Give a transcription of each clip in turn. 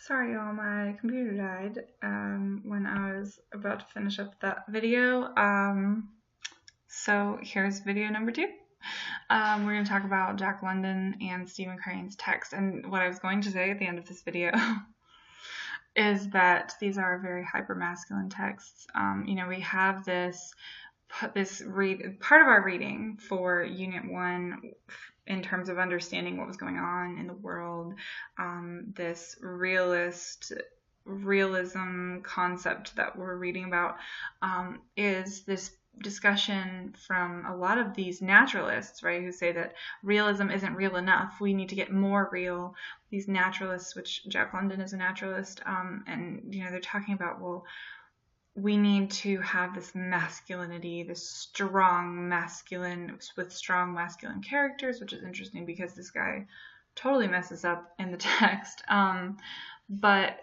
Sorry y'all, my computer died when I was about to finish up that video. So here's video number 2. We're going to talk about Jack London and Stephen Crane's text. And what I was going to say at the end of this video is that these are very hyper-masculine texts. We have this part of our reading for Unit 1 in terms of understanding what was going on in the world, this realism concept that we're reading about is this discussion from a lot of these naturalists, right, who say that realism isn't real enough. We need to get more real. These naturalists, which Jack London is a naturalist, and they're talking about, well, we need to have this masculinity, this strong masculine with strong masculine characters, which is interesting because this guy totally messes up in the text. But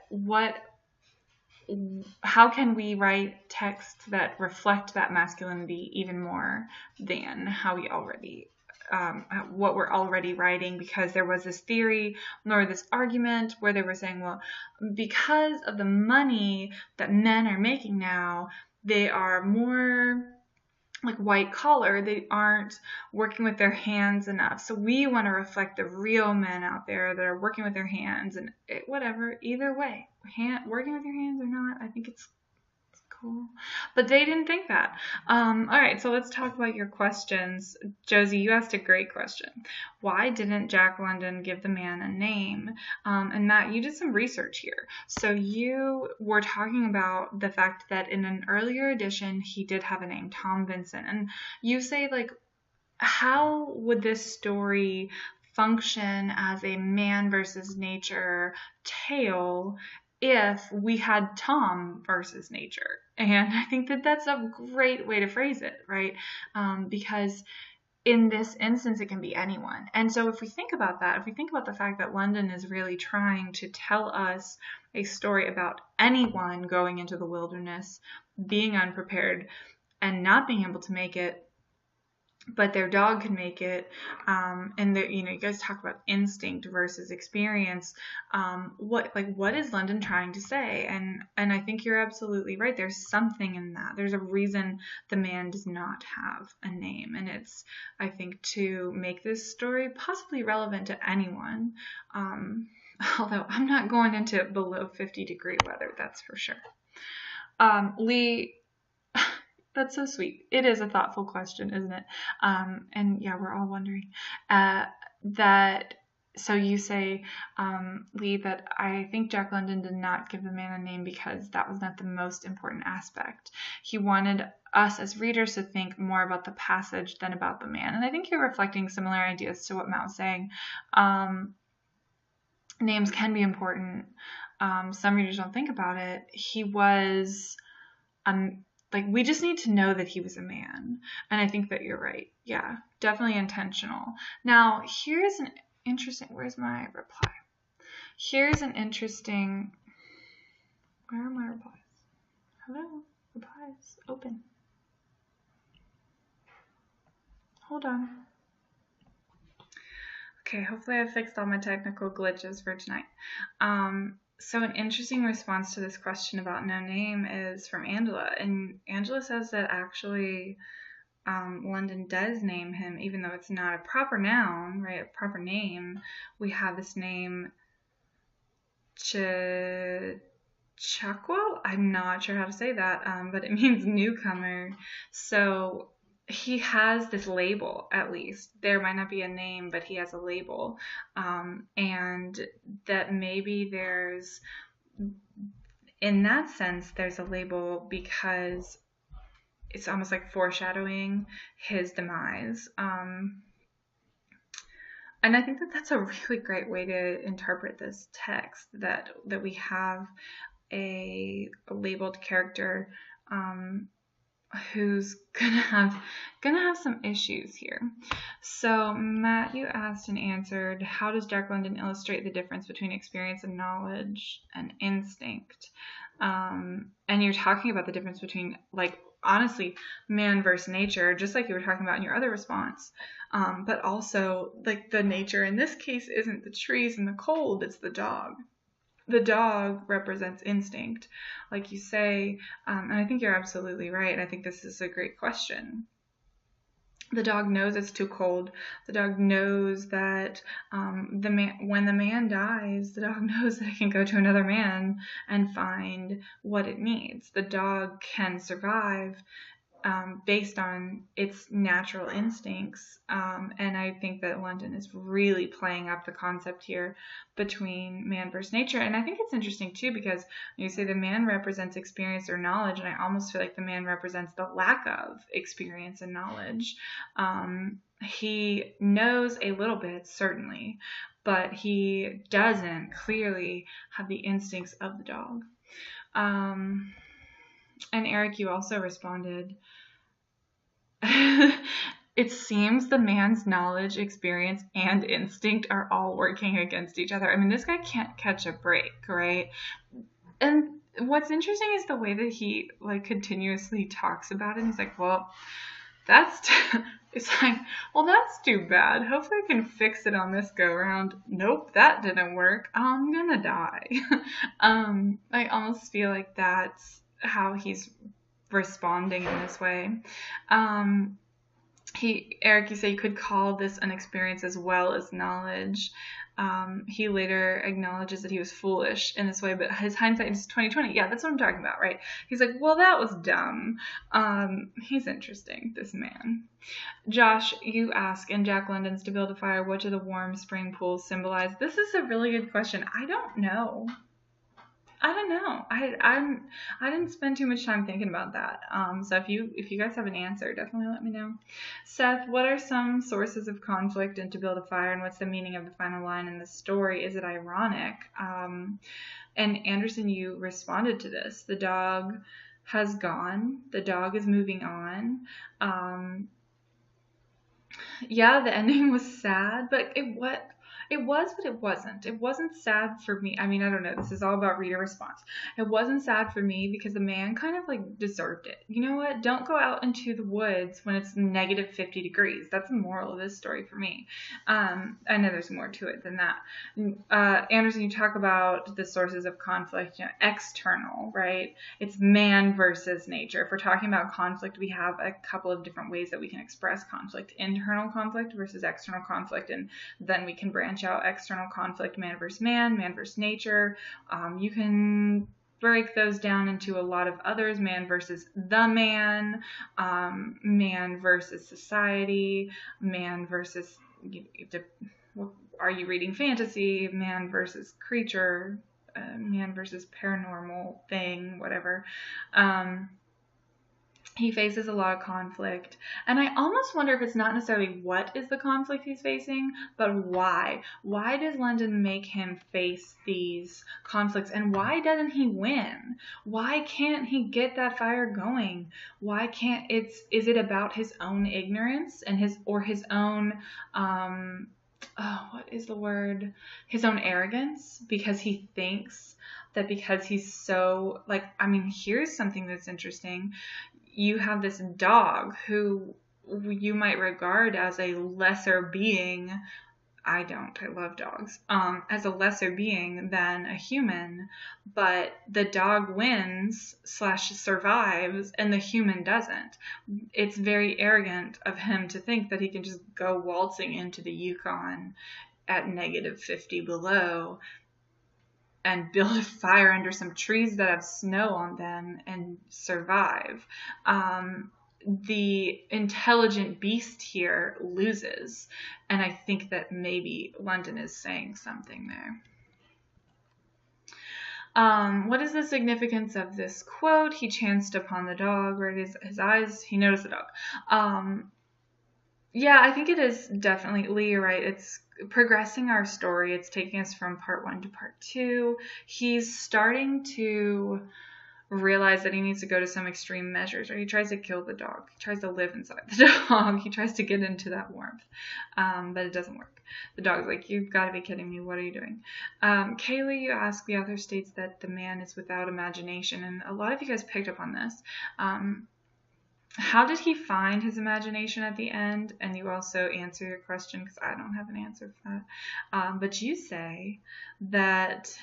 how can we write texts that reflect that masculinity even more than how we already what we're already writing? Because there was this theory or this argument where they were saying, well, because of the money that men are making now, they are more like white collar, they aren't working with their hands enough. So we want to reflect the real men out there that are working with their hands, and whatever, either way, working with your hands or not, I think it's cool. But they didn't think that. All right, so let's talk about your questions. Josie, you asked a great question. Why didn't Jack London give the man a name? And Matt, you did some research here. So you were talking about the fact that in an earlier edition, he did have a name, Tom Vincent. And you say, like, how would this story function as a man versus nature tale if we had Tom versus nature? And I think that that's a great way to phrase it, right? Because in this instance, it can be anyone. And so if we think about that, if we think about the fact that London is really trying to tell us a story about anyone going into the wilderness, being unprepared, and not being able to make it, but their dog can make it, and you guys talk about instinct versus experience. What is London trying to say? And I think you're absolutely right. There's something in that. There's a reason the man does not have a name, and it's, I think, to make this story possibly relevant to anyone. Although I'm not going into below 50-degree weather, that's for sure. Lee. That's so sweet. It is a thoughtful question, isn't it? And yeah, we're all wondering that. So you say, Lee, that I think Jack London did not give the man a name because that was not the most important aspect. He wanted us as readers to think more about the passage than about the man. And I think you're reflecting similar ideas to what Matt was saying. Names can be important. Some readers don't think about it. He was we just need to know that he was a man. And I think that you're right. Yeah, definitely intentional. Now, here's an interesting, where's my reply? Here's an interesting, where are my replies? Hello, replies, open. Hold on. Okay, hopefully I fixed all my technical glitches for tonight. So an interesting response to this question about no name is from Angela. And Angela says that actually London does name him, even though it's not a proper noun, right? A proper name. We have this name Chakwa. I'm not sure how to say that, but it means newcomer. So he has this label, at least. There might not be a name, but he has a label. And that maybe there's, in that sense, there's a label because it's almost like foreshadowing his demise. And I think that that's a really great way to interpret this text, that we have a labeled character who's gonna have some issues here. So Matt, you asked and answered, how does Jack London illustrate the difference between experience and knowledge and instinct? And you're talking about the difference between, like, honestly, man versus nature, just like you were talking about in your other response. But also, like, the nature in this case isn't the trees and the cold, it's the dog. the dog represents instinct, like you say, and I think you're absolutely right. I think this is a great question. The dog knows it's too cold. The dog knows that when the man dies, the dog knows that it can go to another man and find what it needs. The dog can survive based on its natural instincts. And I think that London is really playing up the concept here between man versus nature. And I think it's interesting too, because you say the man represents experience or knowledge, and I almost feel like the man represents the lack of experience and knowledge. He knows a little bit, certainly, but he doesn't clearly have the instincts of the dog. And Eric, you also responded, it seems the man's knowledge, experience, and instinct are all working against each other. I mean, this guy can't catch a break, right? And what's interesting is the way that he continuously talks about it. He's like, well, it's like, well, that's too bad. Hopefully I can fix it on this go around. Nope, that didn't work. I'm gonna die. I almost feel like that's how he's responding in this way. Eric, you say you could call this an experience as well as knowledge. He later acknowledges that he was foolish in this way, but his hindsight is 2020. Yeah, that's what I'm talking about, right? He's like, well, that was dumb. He's interesting, this man. Josh, you ask, in Jack London's To Build a Fire, what do the warm spring pools symbolize? This is a really good question. I don't know. I didn't spend too much time thinking about that. So if you guys have an answer, definitely let me know. Seth, what are some sources of conflict in To Build a Fire, and what's the meaning of the final line in the story? Is it ironic? And Anderson, you responded to this. The dog has gone. The dog is moving on. Yeah, the ending was sad, but it was, but it wasn't. It wasn't sad for me. I mean, I don't know. This is all about reader response. It wasn't sad for me because the man kind of deserved it. You know what? Don't go out into the woods when it's negative 50 degrees. That's the moral of this story for me. I know there's more to it than that. Anderson, you talk about the sources of conflict, external, right? It's man versus nature. If we're talking about conflict, we have a couple of different ways that we can express conflict. Internal conflict versus external conflict, and then we can branch out external conflict, man versus nature. You can break those down into a lot of others: man versus the man, man versus society, man versus, are you reading fantasy, man versus creature, man versus paranormal thing, whatever. He faces a lot of conflict, and I almost wonder if it's not necessarily what is the conflict he's facing, but why. Why does London make him face these conflicts, and why doesn't he win? Why can't he get that fire going? Why can't is it about his own ignorance and his own what is the word? His own arrogance, because he thinks that because he's so here's something that's interesting. You have this dog who you might regard as a lesser being. I love dogs. As a lesser being than a human, but the dog wins / survives and the human doesn't. It's very arrogant of him to think that he can just go waltzing into the Yukon at negative 50 below and build a fire under some trees that have snow on them and survive. The intelligent beast here loses, and I think that maybe London is saying something there. What is the significance of this quote? He chanced upon the dog, right? His eyes, he noticed the dog. Yeah, I think it is definitely, Lee, you're right. It's progressing our story. It's taking us from part 1 to part 2. He's starting to realize that he needs to go to some extreme measures, or he tries to kill the dog. He tries to live inside the dog. He tries to get into that warmth, but it doesn't work. The dog's like, you've got to be kidding me. What are you doing? Kaylee, you ask, the author states that the man is without imagination, and a lot of you guys picked up on this. How did he find his imagination at the end? And you also answer your question, because I don't have an answer for that. But you say that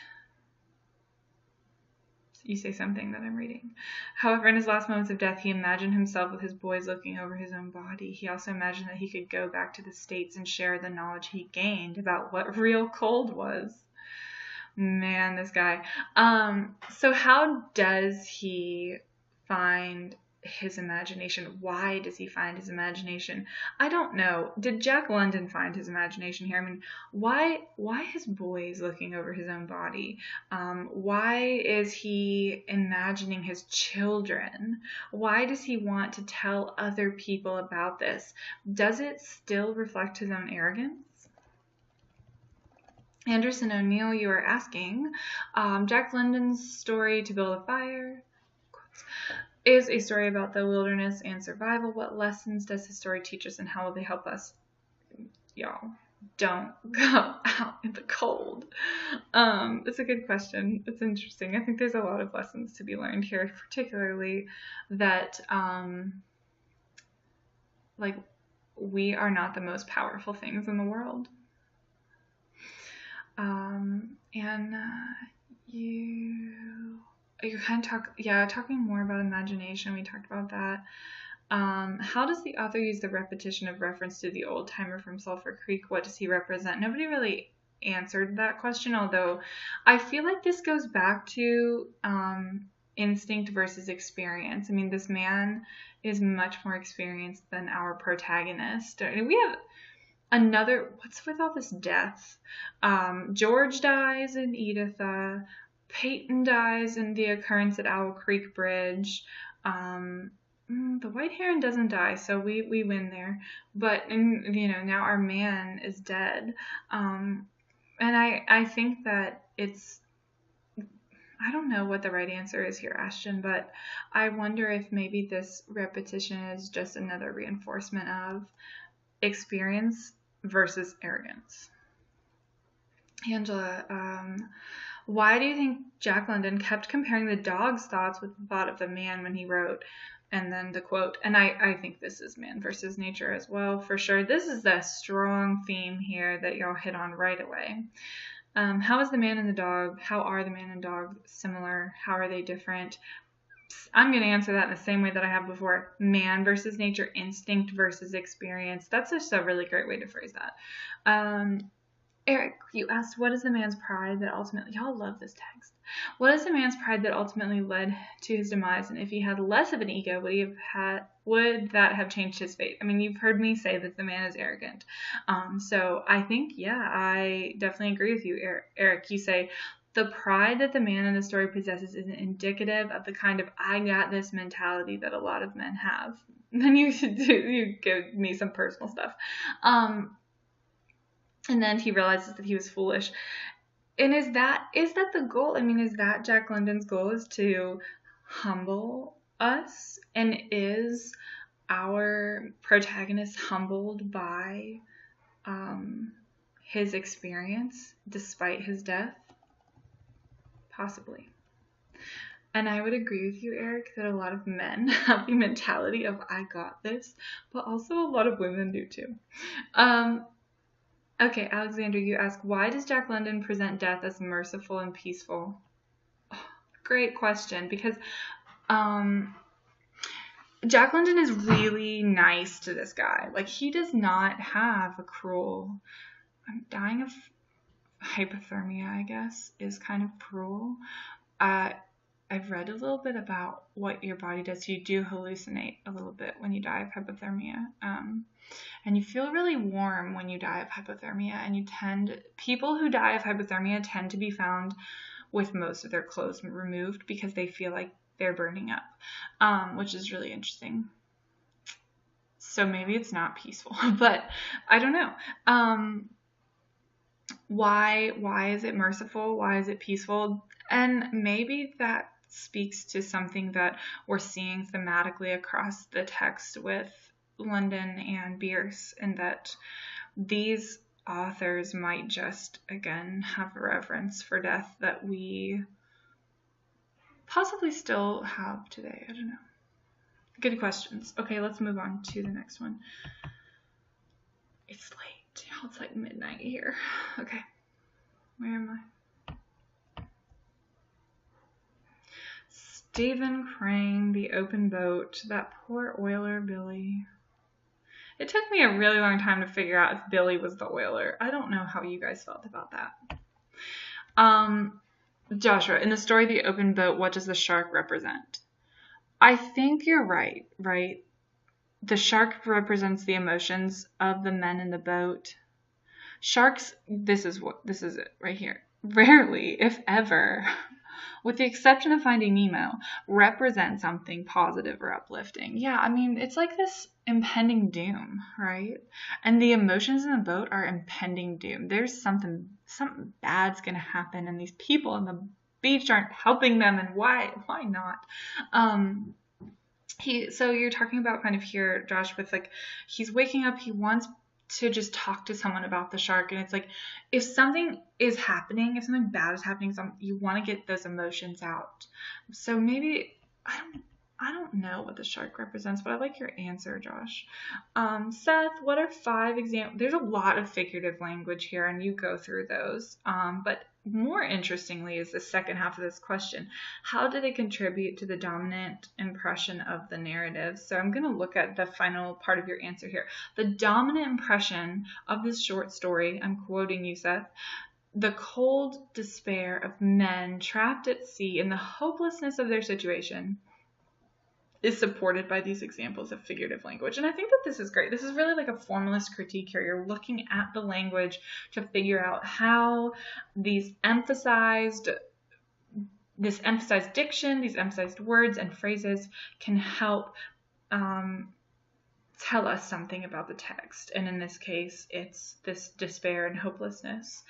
You say something that I'm reading. However, in his last moments of death, he imagined himself with his boys looking over his own body. He also imagined that he could go back to the States and share the knowledge he gained about what real cold was. Man, this guy. So how does he find his imagination? Why does he find his imagination? I don't know. Did Jack London find his imagination here? I mean, why his boys looking over his own body? Why is he imagining his children? Why does he want to tell other people about this? Does it still reflect his own arrogance? Anderson O'Neill, you are asking, Jack London's story To Build a Fire is a story about the wilderness and survival. What lessons does his story teach us, and how will they help us? Y'all, don't go out in the cold. It's a good question. It's interesting. I think there's a lot of lessons to be learned here, particularly that, like, we are not the most powerful things in the world. You're kind of talking more about imagination. We talked about that. How does the author use the repetition of reference to the old timer from Sulphur Creek? What does he represent? Nobody really answered that question, although I feel like this goes back to instinct versus experience. I mean, this man is much more experienced than our protagonist. We have another, what's with all this death? George dies in Editha. Peyton dies in the occurrence at Owl Creek Bridge. The White Heron doesn't die, so we win there. But now our man is dead. And I think that I don't know what the right answer is here, Ashton, but I wonder if maybe this repetition is just another reinforcement of experience versus arrogance. Angela, why do you think Jack London kept comparing the dog's thoughts with the thought of the man when he wrote? And then the quote, and I think this is man versus nature as well, for sure. This is the strong theme here that y'all hit on right away. How is the man and the dog? How are the man and dog similar? How are they different? I'm going to answer that in the same way that I have before. Man versus nature, instinct versus experience. That's just a really great way to phrase that. Eric, you asked, what is the man's pride that ultimately, y'all love this text. What is the man's pride that ultimately led to his demise? And if he had less of an ego, would that have changed his fate? I mean, you've heard me say that the man is arrogant. So I think, I definitely agree with you, Eric. You say, the pride that the man in the story possesses is indicative of the kind of I got this mentality that a lot of men have. Then you give me some personal stuff. And then he realizes that he was foolish. And is that the goal? I mean, is that Jack London's goal, is to humble us? And is our protagonist humbled by his experience despite his death? Possibly. And I would agree with you, Eric, that a lot of men have the mentality of I got this, but also a lot of women do too. Okay, Alexander, you ask, why does Jack London present death as merciful and peaceful? Oh, great question, because Jack London is really nice to this guy. Like, he does not have a cruel... I'm dying of hypothermia, I guess, is kind of cruel. I've read a little bit about what your body does. You do hallucinate a little bit when you die of hypothermia. And you feel really warm when you die of hypothermia. And people who die of hypothermia tend to be found with most of their clothes removed because they feel like they're burning up, which is really interesting. So maybe it's not peaceful, but I don't know. Why is it merciful? Why is it peaceful? And maybe that speaks to something that we're seeing thematically across the text with London and Bierce, and that these authors might just, again, have a reverence for death that we possibly still have today. I don't know. Good questions. Okay, let's move on to the next one. It's late. It's like midnight here. Okay. Where am I? Stephen Crane, the open boat, that poor oiler Billy. It took me a really long time to figure out if Billy was the oiler. I don't know how you guys felt about that. Joshua, in the story The Open Boat, what does the shark represent? I think you're right? The shark represents the emotions of the men in the boat. Sharks, this is it right here. Rarely, if ever, with the exception of Finding Nemo, represent something positive or uplifting. Yeah, I mean, it's like this impending doom, right? And the emotions in the boat are impending doom. There's something bad's gonna happen, and these people on the beach aren't helping them, and why not? So you're talking about kind of here, Josh, with like, he's waking up, he wants to just talk to someone about the shark, and it's like, if something is happening, if something bad is happening, you want to get those emotions out. So maybe, I don't know what the shark represents, but I like your answer, Josh. Seth, what are 5 examples? There's a lot of figurative language here, and you go through those. But more interestingly is the second half of this question. How do they contribute to the dominant impression of the narrative? So I'm going to look at the final part of your answer here. The dominant impression of this short story, I'm quoting you, Seth, the cold despair of men trapped at sea and the hopelessness of their situation is supported by these examples of figurative language. And I think that this is great. This is really like a formalist critique here. You're looking at the language to figure out how this emphasized diction, these emphasized words and phrases can help tell us something about the text. And in this case, it's this despair and hopelessness.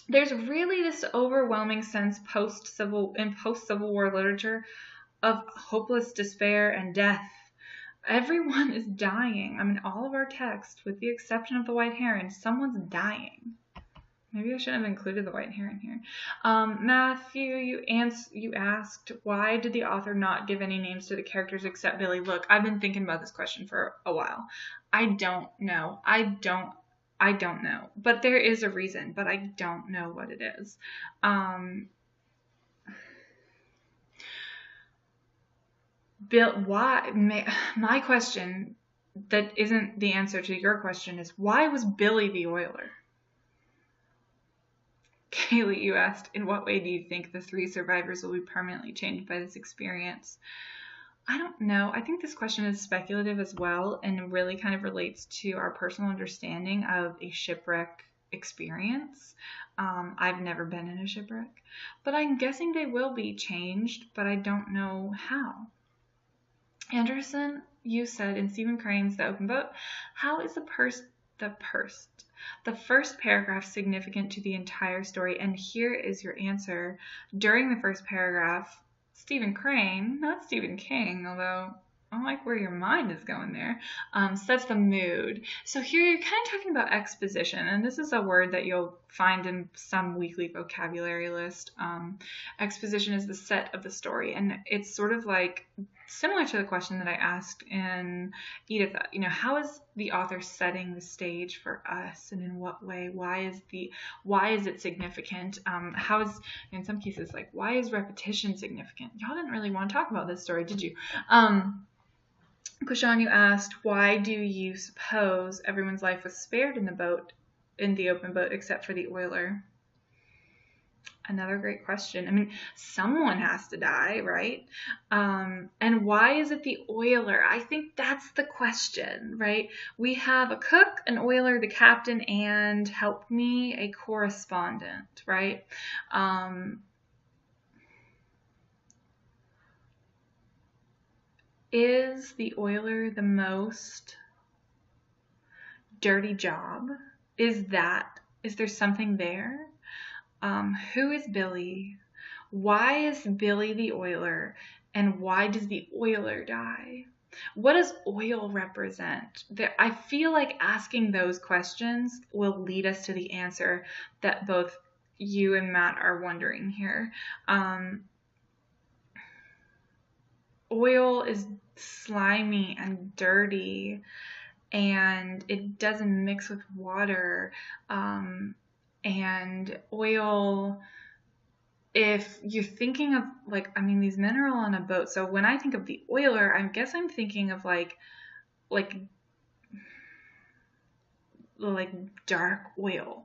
There's really this overwhelming sense post-Civil War literature of hopeless despair and death. Everyone is dying. I mean, all of our text, with the exception of the white heron, someone's dying. Maybe I shouldn't have included the white heron here. Matthew, you asked, why did the author not give any names to the characters except Billy? Look, I've been thinking about this question for a while. I don't know. But there is a reason, but I don't know what it is. Bill, why? My question that isn't the answer to your question is, why was Billy the oiler? Kaylee, you asked, in what way do you think the 3 survivors will be permanently changed by this experience? I don't know. I think this question is speculative as well, and really kind of relates to our personal understanding of a shipwreck experience. I've never been in a shipwreck, but I'm guessing they will be changed, but I don't know how. Anderson, you said in Stephen Crane's The Open Boat, how is the first paragraph significant to the entire story? And here is your answer. During the first paragraph, Stephen Crane, not Stephen King, although I like where your mind is going there, sets the mood. So here you're kind of talking about exposition, and this is a word that you'll find in some weekly vocabulary list. Exposition is the set of the story, and it's sort of like similar to the question that I asked in Edith. How is the author setting the stage for us, and in what way? Why is it significant? How is, in some cases, like, why is repetition significant? Y'all didn't really want to talk about this story, did you? Kushan, you asked, why do you suppose everyone's life was spared in the open boat, except for the oiler? Another great question. I mean, someone has to die, right? And why is it the oiler? I think that's the question, right? We have a cook, an oiler, the captain, and, help me, a correspondent, right? Is the oiler the most dirty job? Is there something there? Who is Billy? Why is Billy the oiler? And why does the oiler die? What does oil represent? I feel like asking those questions will lead us to the answer that both you and Matt are wondering here. Oil is slimy and dirty, and it doesn't mix with water. And oil if you're thinking of like, I mean, these men are all on a boat. So when I think of the oiler, I guess I'm thinking of like dark oil.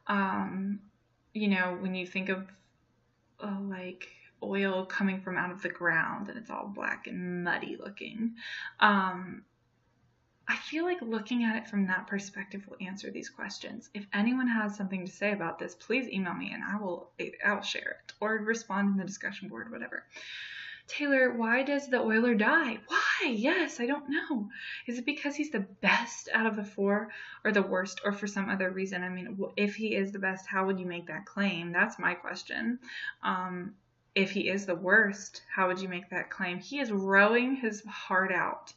You know, when you think of like oil coming from out of the ground and it's all black and muddy looking. I feel like looking at it from that perspective will answer these questions. If anyone has something to say about this, please email me and I'll share it or respond in the discussion board, whatever. Taylor, why does the oiler die? Why? Yes, I don't know. Is it because he's the best out of the four, or the worst, or for some other reason? I mean, if he is the best, how would you make that claim? That's my question. If he is the worst, how would you make that claim? He is rowing his heart out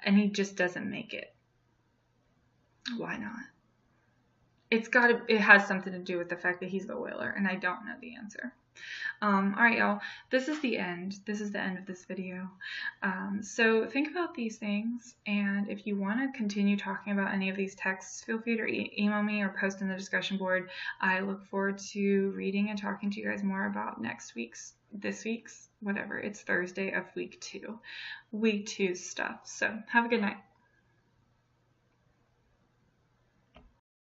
and he just doesn't make it. Why not? It has something to do with the fact that he's the oiler, and I don't know the answer. All right, y'all, this is the end. This is the end of this video. So think about these things, and if you want to continue talking about any of these texts, feel free to email me or post in the discussion board. I look forward to reading and talking to you guys more about this week's, whatever. It's Thursday of week 2 stuff. So have a good night.